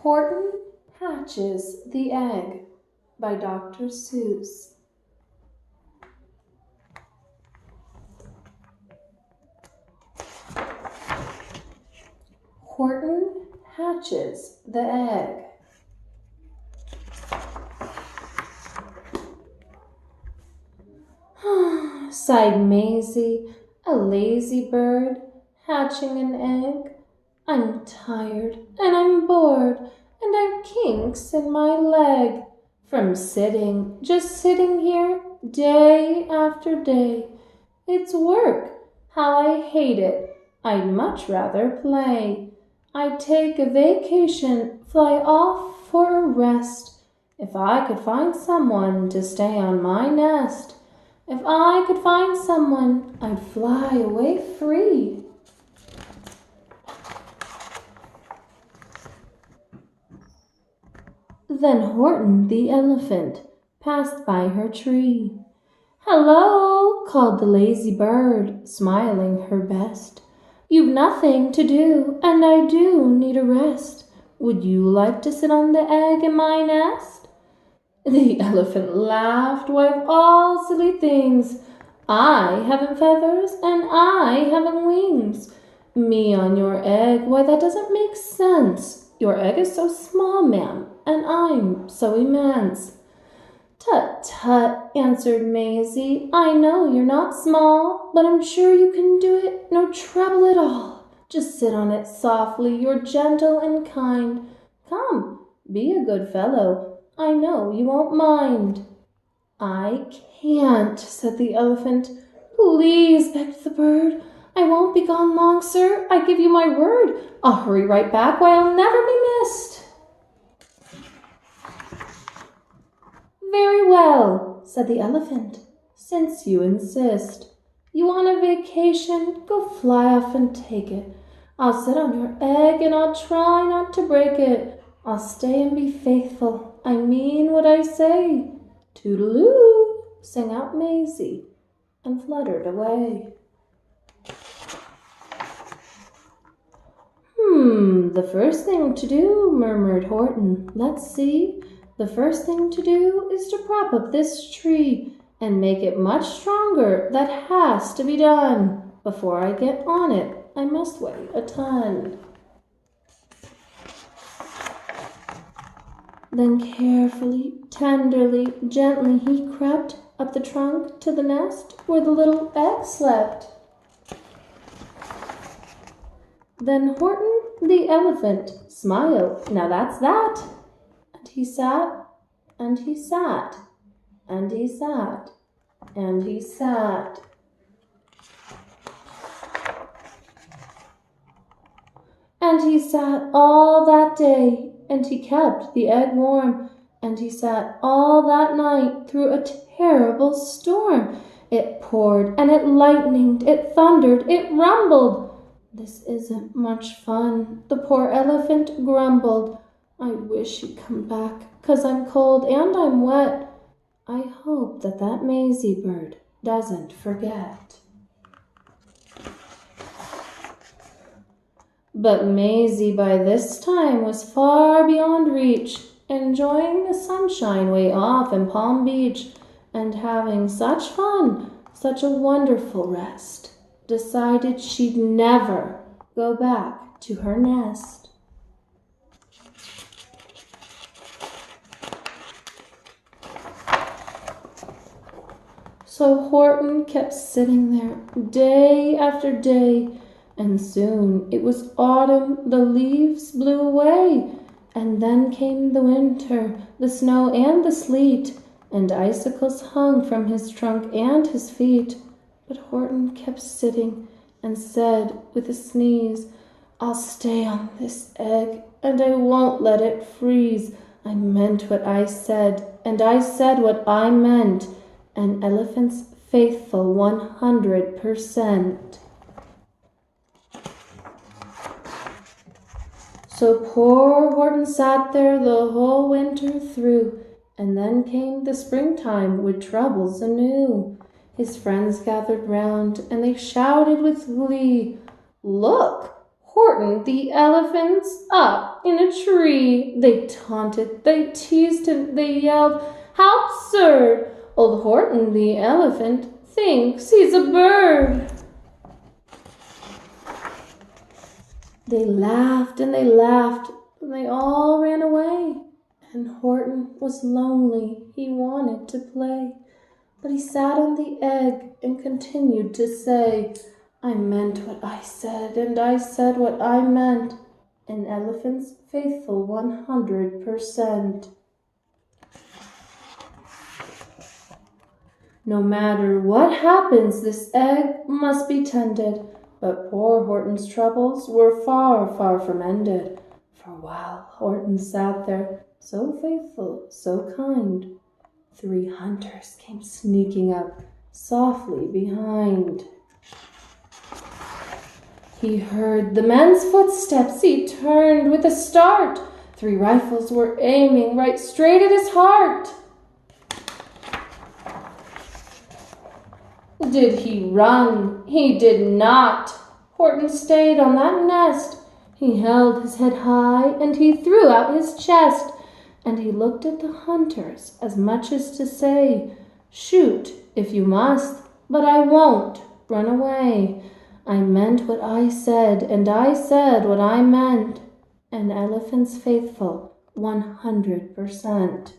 Horton hatches the egg by Dr. Seuss. Horton hatches the egg. Sighed Maisie, a lazy bird, hatching an egg. I'm tired and I'm bored and I've kinks in my leg from sitting, just sitting here day after day. It's work, how I hate it. I'd much rather play. I'd take a vacation, fly off for a rest. If I could find someone to stay on my nest. If I could find someone, I'd fly away free. Then Horton the elephant passed by her tree. "Hello," called the lazy bird, smiling her best. "You've nothing to do, and I do need a rest. Would you like to sit on the egg in my nest?" The elephant laughed. "Why, of all silly things, I haven't feathers and I haven't wings. Me on your egg, why that doesn't make sense. Your egg is so small, ma'am, and I'm so immense." "Tut, tut," answered Maisie. "I know you're not small, but I'm sure you can do it, no trouble at all. Just sit on it softly, you're gentle and kind. Come, be a good fellow, I know you won't mind." "I can't," said the elephant. "Please," begged the bird. "I won't be gone long, sir, I give you my word. I'll hurry right back, why I'll never be missed." "Very well," said the elephant, "since you insist. You want a vacation? Go fly off and take it. I'll sit on your egg and I'll try not to break it. I'll stay and be faithful. I mean what I say." "Toodaloo," sang out Maisie and fluttered away. The first thing to do," murmured Horton. "Let's see. The first thing to do is to prop up this tree and make it much stronger. That has to be done. Before I get on it, I must weigh a ton." Then carefully, tenderly, gently he crept up the trunk to the nest where the little egg slept. Then Horton the elephant smiled. "Now that's that." And he sat, and he sat, and he sat, and he sat. And he sat all that day, and he kept the egg warm, and he sat all that night through a terrible storm. It poured, and it lightened, it thundered, it rumbled. "This isn't much fun," the poor elephant grumbled. "I wish you'd come back, 'cause I'm cold and I'm wet. I hope that Maisie bird doesn't forget." But Maisie by this time was far beyond reach, enjoying the sunshine way off in Palm Beach, and having such fun, such a wonderful rest, decided she'd never go back to her nest. So Horton kept sitting there day after day, and soon it was autumn, the leaves blew away, and then came the winter, the snow and the sleet, and icicles hung from his trunk and his feet. But Horton kept sitting and said with a sneeze, "I'll stay on this egg, and I won't let it freeze. I meant what I said, and I said what I meant. An elephant's faithful 100%. So poor Horton sat there the whole winter through, and then came the springtime with troubles anew. His friends gathered round, and they shouted with glee, "Look! Horton the elephant's up in a tree. They taunted, they teased him, they yelled, "How absurd! Old Horton the elephant thinks he's a bird." They laughed and they all ran away. And Horton was lonely, he wanted to play. But he sat on the egg and continued to say, "I meant what I said, and I said what I meant." An elephant's faithful 100%. No matter what happens, this egg must be tended. But poor Horton's troubles were far, far from ended. For while Horton sat there, so faithful, so kind, 3 hunters came sneaking up softly behind. He heard the men's footsteps, he turned with a start. 3 rifles were aiming right straight at his heart. Did he run? He did not. Horton stayed on that nest. He held his head high and he threw out his chest. And he looked at the hunters as much as to say, "Shoot if you must, but I won't run away. I meant what I said, and I said what I meant." An elephant's faithful 100%.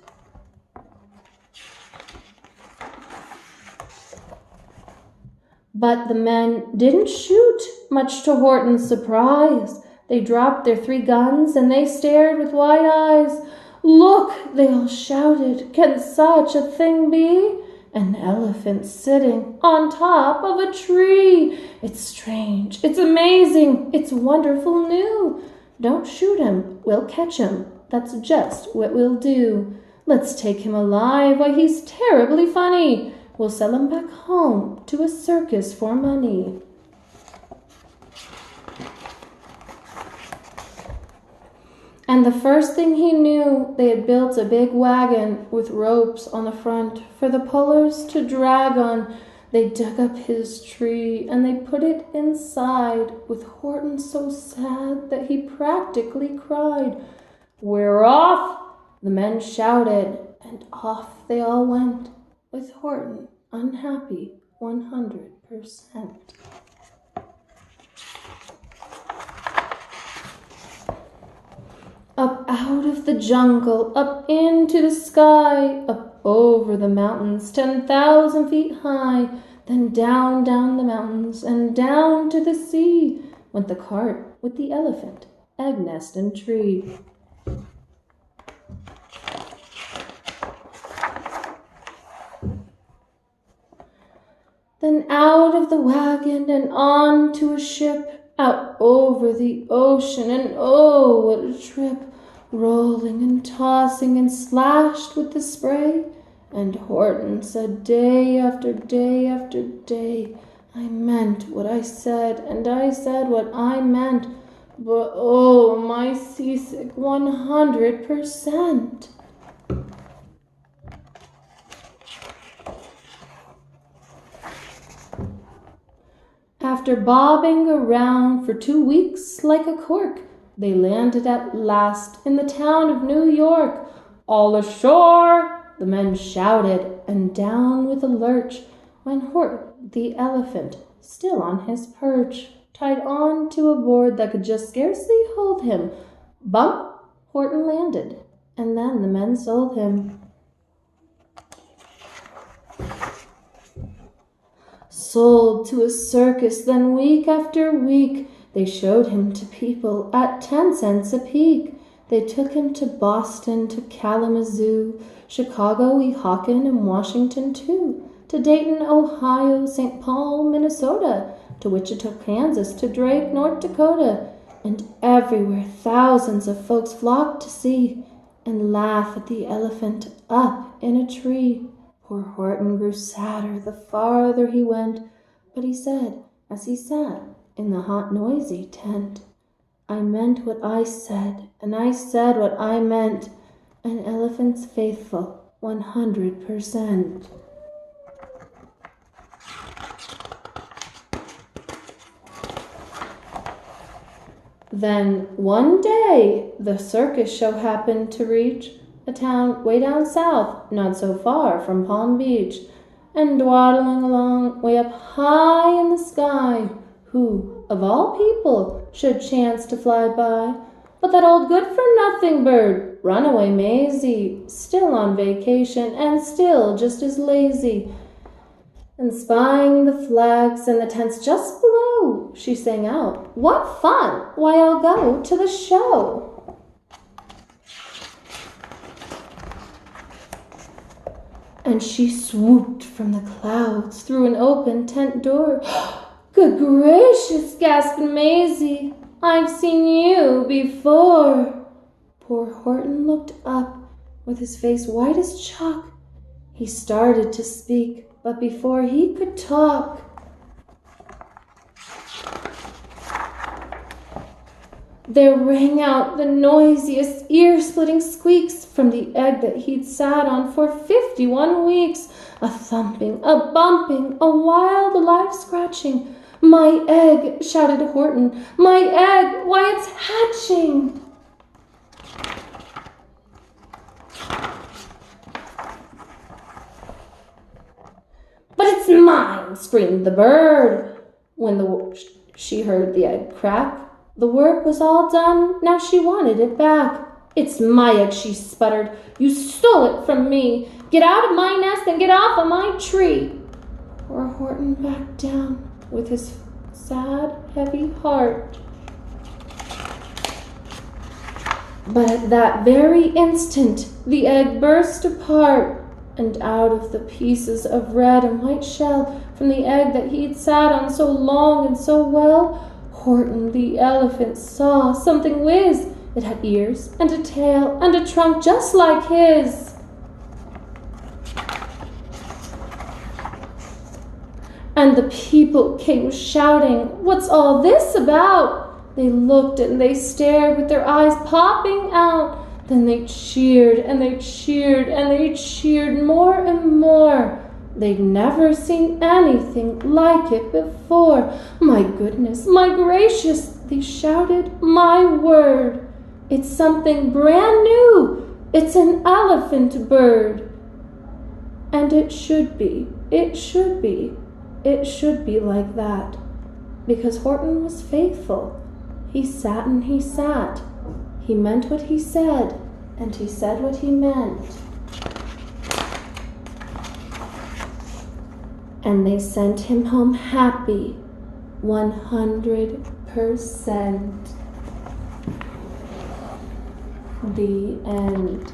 But the men didn't shoot, much to Horton's surprise. They dropped their 3 guns and they stared with wide eyes. "Look!" they all shouted. "Can such a thing be? An elephant sitting on top of a tree! It's strange, it's amazing, it's wonderful new. Don't shoot him, we'll catch him. That's just what we'll do. Let's take him alive, why he's terribly funny. We'll sell him back home to a circus for money." And the first thing he knew, they had built a big wagon with ropes on the front for the pullers to drag on. They dug up his tree and they put it inside, with Horton so sad that he practically cried. "We're off!" the men shouted, and off they all went, with Horton unhappy 100%. Up out of the jungle, up into the sky, up over the mountains 10,000 feet high, then down, down the mountains and down to the sea went the cart with the elephant, egg nest and tree. Then out of the wagon and on to a ship, out over the ocean, and oh, what a trip, rolling and tossing and splashed with the spray. And Horton said day after day after day, "I meant what I said, and I said what I meant, but oh, my seasick 100%. After bobbing around for 2 weeks like a cork, they landed at last in the town of New York. "All ashore!" the men shouted, and down with a lurch went Horton the elephant, still on his perch, tied on to a board that could just scarcely hold him. Bump! Horton landed, and then the men sold him. Sold to a circus, then week after week, they showed him to people at 10 cents a peek. They took him to Boston, to Kalamazoo, Chicago, Weehawken, and Washington too, to Dayton, Ohio, St. Paul, Minnesota, to Wichita, Kansas, to Drake, North Dakota, and everywhere thousands of folks flocked to see and laugh at the elephant up in a tree. Poor Horton grew sadder the farther he went, but he said, as he sat in the hot, noisy tent, "I meant what I said, and I said what I meant, an elephant's faithful 100%. Then one day, the circus show happened to reach a town way down south, not so far from Palm Beach, and dawdling along way up high in the sky, who, of all people, should chance to fly by, but that old good-for-nothing bird, Runaway Maisie, still on vacation and still just as lazy. And spying the flags and the tents just below, she sang out, "What fun! Why, I'll go to the show." And she swooped from the clouds through an open tent door. "Good gracious," gasped Maisie, "I've seen you before." Poor Horton looked up with his face white as chalk. He started to speak, but before he could talk, there rang out the noisiest, ear-splitting squeaks from the egg that he'd sat on for 51 weeks. A thumping, a bumping, a wild, alive scratching. "My egg!" shouted Horton. "My egg! Why, it's hatching!" "But it's mine!" screamed the bird. When she heard the egg crack, the work was all done. Now she wanted it back. "It's my egg," she sputtered. "You stole it from me. Get out of my nest and get off of my tree." Poor Horton backed down with his sad, heavy heart. But at that very instant, the egg burst apart, and out of the pieces of red and white shell from the egg that he'd sat on so long and so well, Horton the elephant saw something whiz. It had ears and a tail and a trunk just like his. And the people came shouting, "What's all this about?" They looked and they stared with their eyes popping out. Then they cheered and they cheered and they cheered more and more. They'd never seen anything like it before. "My goodness, my gracious," they shouted, "my word. It's something brand new. It's an elephant bird." And it should be like that. Because Horton was faithful. He sat and he sat. He meant what he said, and he said what he meant. And they sent him home happy, 100%. The end.